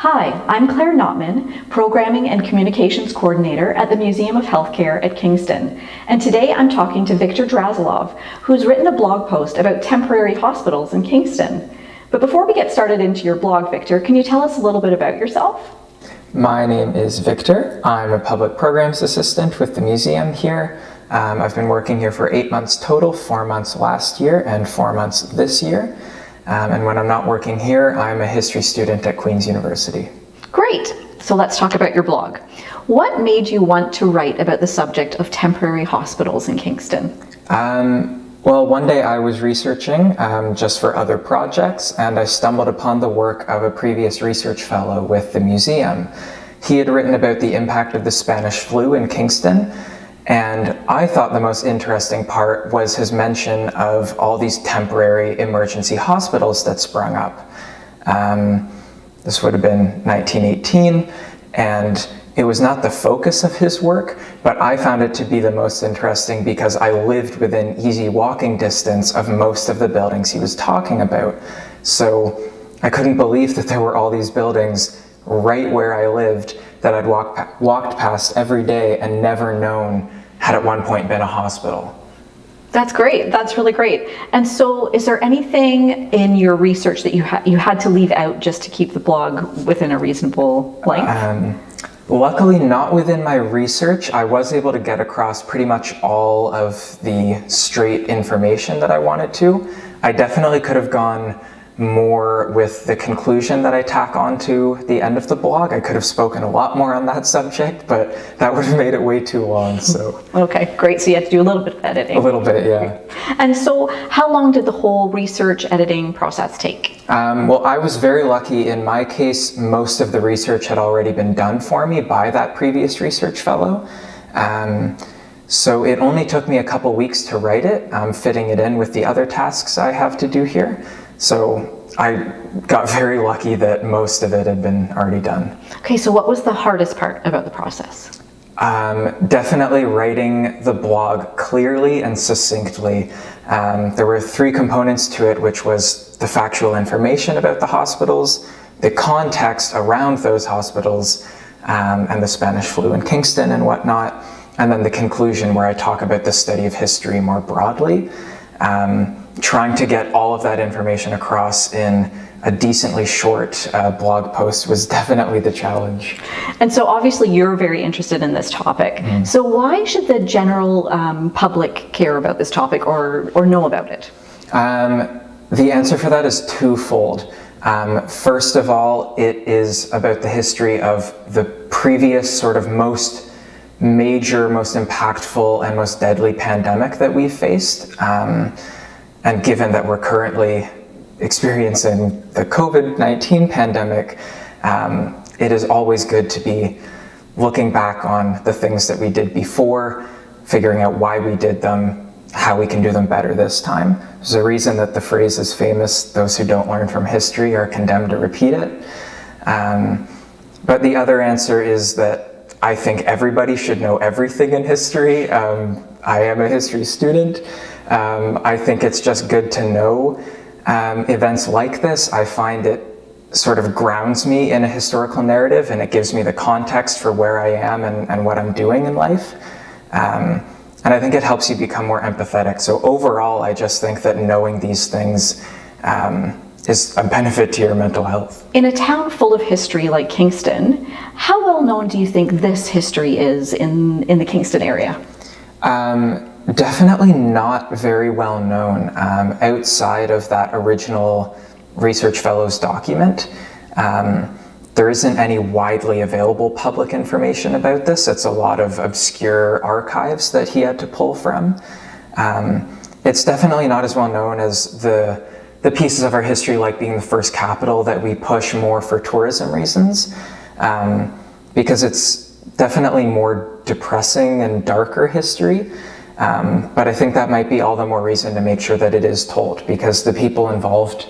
Hi, I'm Claire Notman, Programming and Communications Coordinator at the Museum of Healthcare at Kingston. And today I'm talking to Victor Drazilov, who's written a blog post about temporary hospitals in Kingston. But before we get started into your blog, Victor, can you tell us a little bit about yourself? My name is Victor. I'm a public programs assistant with the museum here. I've been working here for 8 months total, 4 months last year and 4 months this year. And when I'm not working here, I'm a history student at Queen's University. Great. So let's talk about your blog. What made you want to write about the subject of temporary hospitals in Kingston? Well, one day I was researching just for other projects, and I stumbled upon the work of a previous research fellow with the museum. He had written about the impact of the Spanish flu in Kingston, and I thought the most interesting part was his mention of all these temporary emergency hospitals that sprung up. This would have been 1918, and it was not the focus of his work, but I found it to be the most interesting because I lived within easy walking distance of most of the buildings he was talking about. So I couldn't believe that there were all these buildings right where I lived that I'd walked past every day and never known had at one point been a hospital. That's great. That's really great. And so is there anything in your research that you had to leave out just to keep the blog within a reasonable length? Luckily not within my research. I was able to get across pretty much all of the straight information that I wanted to. I definitely could have gone more with the conclusion that I tack onto the end of the blog. I could have spoken a lot more on that subject, but that would have made it way too long. So okay, great. So you had to do a little bit of editing. A little bit, yeah. And so how long did the whole research editing process take? Well, I was very lucky. In my case, most of the research had already been done for me by that previous research fellow. So it only took me a couple weeks to write it, fitting it in with the other tasks I have to do here. So I got very lucky that most of it had been already done. Okay, so what was the hardest part about the process? Definitely writing the blog clearly and succinctly. There were 3 components to it, which was the factual information about the hospitals, the context around those hospitals, and the Spanish flu in Kingston and whatnot, and then the conclusion where I talk about the study of history more broadly. Trying to get all of that information across in a decently short blog post was definitely the challenge. And so obviously you're very interested in this topic. So why should the general public care about this topic or know about it? The answer for that is twofold. First of all, it is about the history of the previous sort of most major, most impactful, and most deadly pandemic that we've faced. And given that we're currently experiencing the COVID-19 pandemic, it is always good to be looking back on the things that we did before, figuring out why we did them, how we can do them better this time. There's a reason that the phrase is famous: those who don't learn from history are condemned to repeat it. But the other answer is that I think everybody should know everything in history. I am a history student. I think it's just good to know events like this. I find it sort of grounds me in a historical narrative, and it gives me the context for where I am and what I'm doing in life. And I think it helps you become more empathetic. So overall, I just think that knowing these things is a benefit to your mental health. In a town full of history like Kingston, how well known do you think this history is in the Kingston area? Definitely not very well known outside of that original research fellow's document. There isn't any widely available public information about this. It's a lot of obscure archives that he had to pull from. It's definitely not as well known as the pieces of our history, like being the first capital, that we push more for tourism reasons, because it's definitely more depressing and darker history. But I think that might be all the more reason to make sure that it is told, because the people involved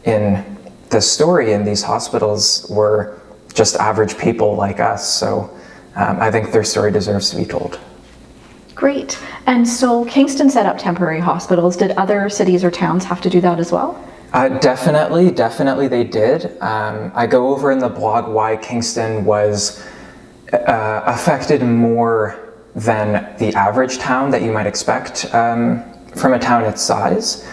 in the story in these hospitals were just average people like us. So I think their story deserves to be told. Great. And so Kingston set up temporary hospitals. Did other cities or towns have to do that as well? Definitely they did. I go over in the blog why Kingston was affected more than the average town that you might expect from a town its size.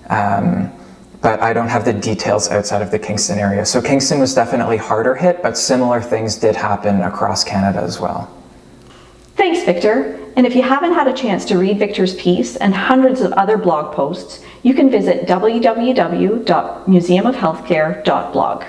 But I don't have the details outside of the Kingston area. So Kingston was definitely harder hit, but similar things did happen across Canada as well. Thanks, Victor. And if you haven't had a chance to read Victor's piece and hundreds of other blog posts, you can visit www.museumofhealthcare.blog.